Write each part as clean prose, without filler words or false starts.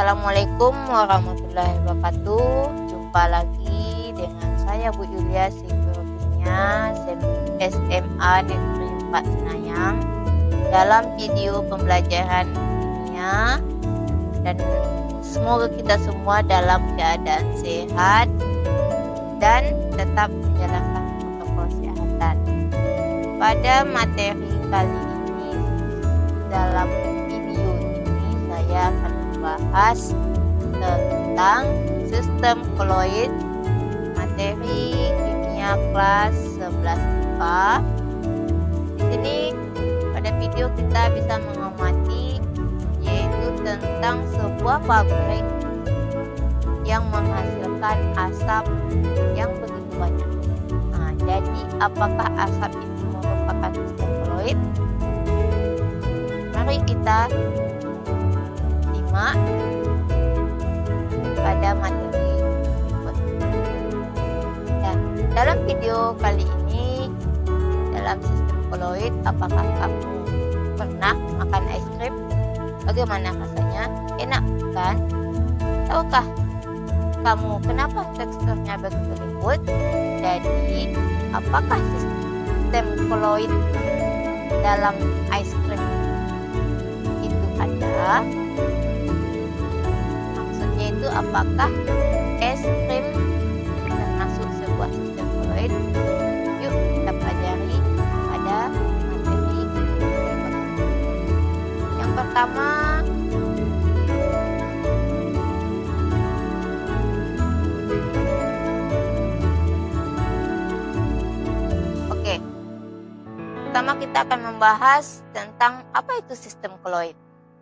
Assalamualaikum warahmatullahi wabarakatuh. Jumpa lagi dengan saya Bu Yulia, psikolognya SMA Negeri 4 Senayang dalam video pembelajaran kimia, dan semoga kita semua dalam keadaan sehat dan tetap menjalankan protokol kesehatan. Pada materi kali ini, dalam video ini saya akan membahas tentang sistem koloid, materi kimia kelas 11 IPA. Di sini pada video kita bisa mengamati yaitu tentang sebuah pabrik yang menghasilkan asap yang begitu banyak. Jadi apakah asap itu merupakan sistem koloid? Mari kita simak pada materi berikut. Dan dalam video kali ini, dalam sistem koloid, apakah kamu pernah makan es krim? Bagaimana rasanya? Enak kan? Tahukah kamu kenapa teksturnya begitu lembut? Jadi, apakah sistem koloid dalam es krim itu ada? Maksudnya itu apakah es krim termasuk sebuah sistem koloid? Yuk kita pelajari pada materi berikut. Yang pertama, kita akan membahas tentang apa itu sistem koloid.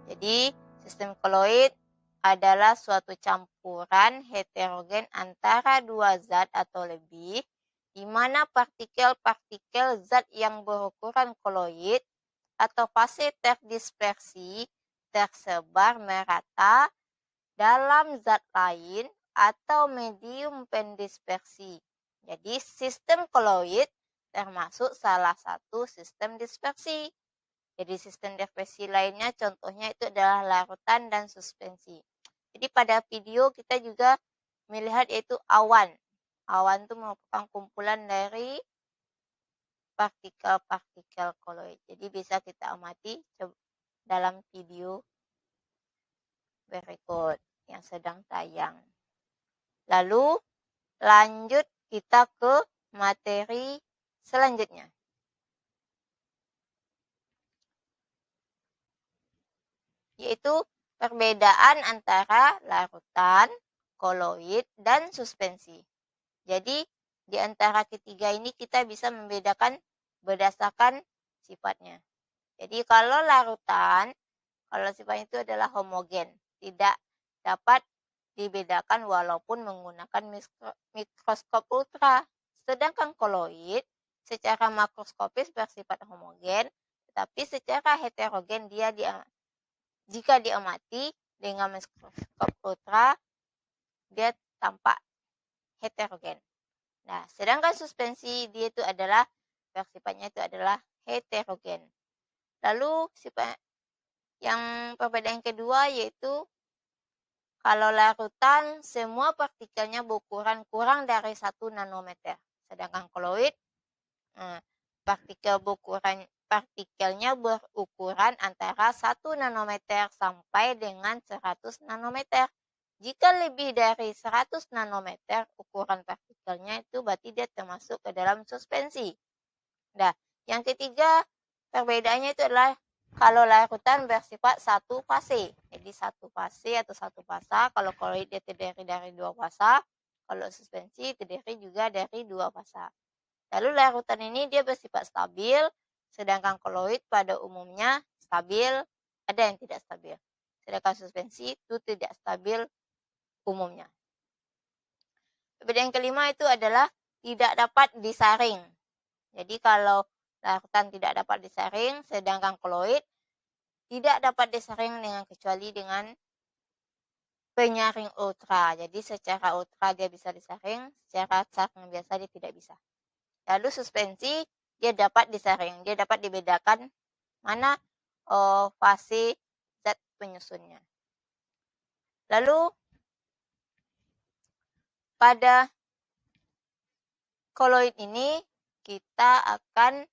Jadi, sistem koloid adalah suatu campuran heterogen antara dua zat atau lebih, di mana partikel-partikel zat yang berukuran koloid atau fase terdispersi tersebar merata dalam zat lain atau medium pendispersi. Jadi, sistem koloid termasuk salah satu sistem dispersi. Jadi sistem dispersi lainnya contohnya itu adalah larutan dan suspensi. Jadi pada video kita juga melihat yaitu awan. Awan itu merupakan kumpulan dari partikel-partikel koloid. Jadi bisa kita amati dalam video berikut yang sedang tayang. Lalu lanjut kita ke materi selanjutnya, yaitu perbedaan antara larutan, koloid, dan suspensi. Jadi, di antara ketiga ini kita bisa membedakan berdasarkan sifatnya. Jadi, kalau larutan, kalau sifatnya itu adalah homogen, tidak dapat dibedakan walaupun menggunakan mikroskop ultra. Sedangkan koloid secara makroskopis bersifat homogen, tetapi secara heterogen jika diamati dengan mikroskop ultra, dia tampak heterogen. Nah, sedangkan suspensi dia itu adalah bersifatnya itu adalah heterogen. Lalu sifat yang perbedaan kedua yaitu kalau larutan semua partikelnya berukuran kurang dari 1 nanometer. Sedangkan koloid partikelnya berukuran antara 1 nanometer sampai dengan 100 nanometer. Jika lebih dari 100 nanometer ukuran partikelnya itu berarti dia termasuk ke dalam suspensi. Nah, yang ketiga perbedaannya itu adalah kalau larutan bersifat satu fase. Jadi satu fase atau satu fasa. Kalau koloid dia terdiri dari dua fasa. Kalau suspensi terdiri juga dari dua fasa. Lalu larutan ini dia bersifat stabil, sedangkan koloid pada umumnya stabil, ada yang tidak stabil. Sedangkan suspensi itu tidak stabil umumnya. Perbedaan kelima itu adalah tidak dapat disaring. Jadi kalau larutan tidak dapat disaring, sedangkan koloid tidak dapat disaring kecuali dengan penyaring ultra. Jadi secara ultra dia bisa disaring, secara saring biasa dia tidak bisa. Lalu suspensi dia dapat disaring, dia dapat dibedakan mana fase zat penyusunnya. Lalu pada koloid ini kita akan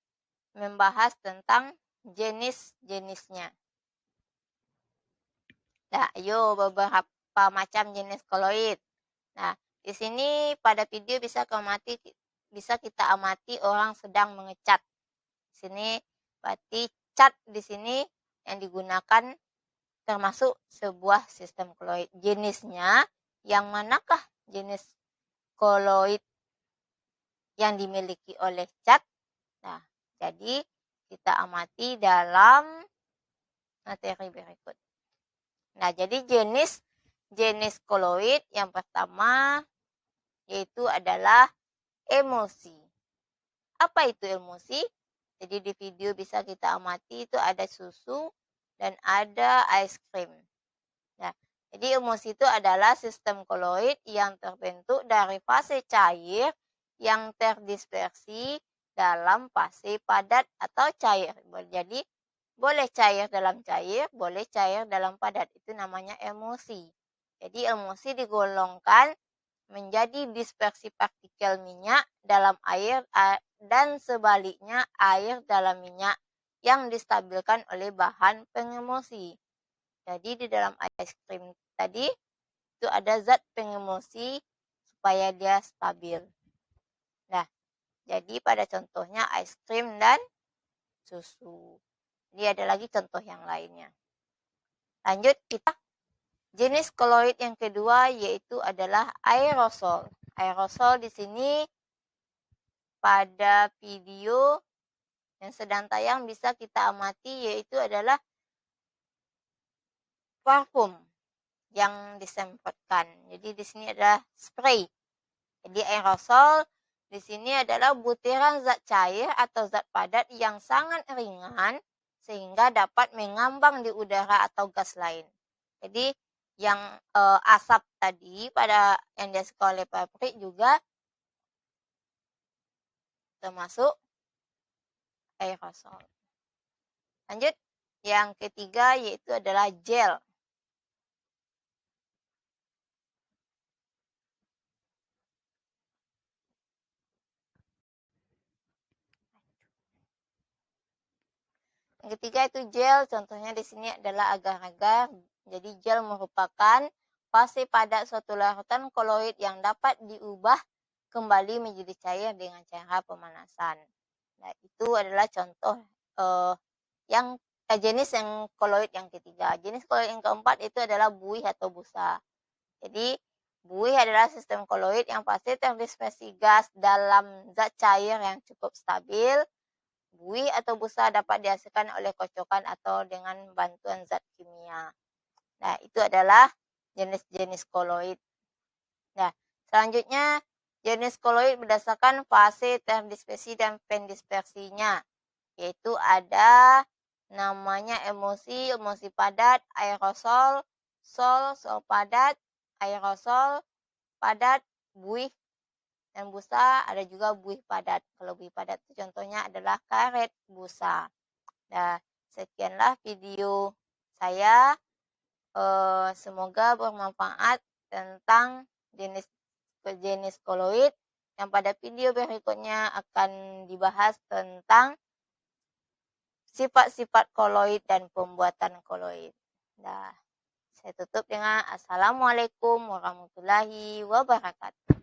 membahas tentang jenis-jenisnya. Nah, ayo beberapa macam jenis koloid. Nah, di sini pada video bisa kita amati orang sedang mengecat. Di sini berarti cat di sini yang digunakan termasuk sebuah sistem koloid. Jenisnya yang manakah jenis koloid yang dimiliki oleh cat? Nah, jadi kita amati dalam materi berikut. Nah, jadi jenis koloid yang pertama yaitu adalah emosi. Apa itu emosi? Jadi di video bisa kita amati itu ada susu dan ada es krim. Nah, jadi emosi itu adalah sistem koloid yang terbentuk dari fase cair yang terdispersi dalam fase padat atau cair. Jadi boleh cair dalam cair, boleh cair dalam padat. Itu namanya emosi. Jadi emosi digolongkan menjadi dispersi partikel minyak dalam air dan sebaliknya air dalam minyak yang distabilkan oleh bahan pengemosi. Jadi di dalam es krim tadi itu ada zat pengemosi supaya dia stabil. Nah, jadi pada contohnya es krim dan susu. Jadi ada lagi contoh yang lainnya. Lanjut kita jenis koloid yang kedua yaitu adalah aerosol. Aerosol di sini pada video yang sedang tayang bisa kita amati yaitu adalah parfum yang disemprotkan. Jadi di sini adalah spray. Jadi aerosol di sini adalah butiran zat cair atau zat padat yang sangat ringan sehingga dapat mengambang di udara atau gas lain. Jadi yang asap tadi pada yang dihasilkan oleh pabrik juga termasuk aerosol. Lanjut, yang ketiga yaitu adalah gel. Yang ketiga itu gel, contohnya di sini adalah agar-agar. Jadi gel merupakan fase padat suatu larutan koloid yang dapat diubah kembali menjadi cair dengan cara pemanasan. Nah, itu adalah contoh jenis yang koloid yang ketiga. Jenis koloid yang keempat itu adalah buih atau busa. Jadi buih adalah sistem koloid yang pasti terdispersi gas dalam zat cair yang cukup stabil. Buih atau busa dapat dihasilkan oleh kocokan atau dengan bantuan zat kimia. Nah, itu adalah jenis-jenis koloid. Nah, selanjutnya jenis koloid berdasarkan fase terdispersi dan pendispersinya, yaitu ada namanya emosi, emosi padat, aerosol, sol padat, aerosol, padat, buih, dan busa, ada juga buih padat. Kalau buih padat itu contohnya adalah karet busa. Nah, sekianlah video saya. Semoga bermanfaat tentang jenis koloid. Yang pada video berikutnya akan dibahas tentang sifat-sifat koloid dan pembuatan koloid. Nah, saya tutup dengan Assalamualaikum warahmatullahi wabarakatuh.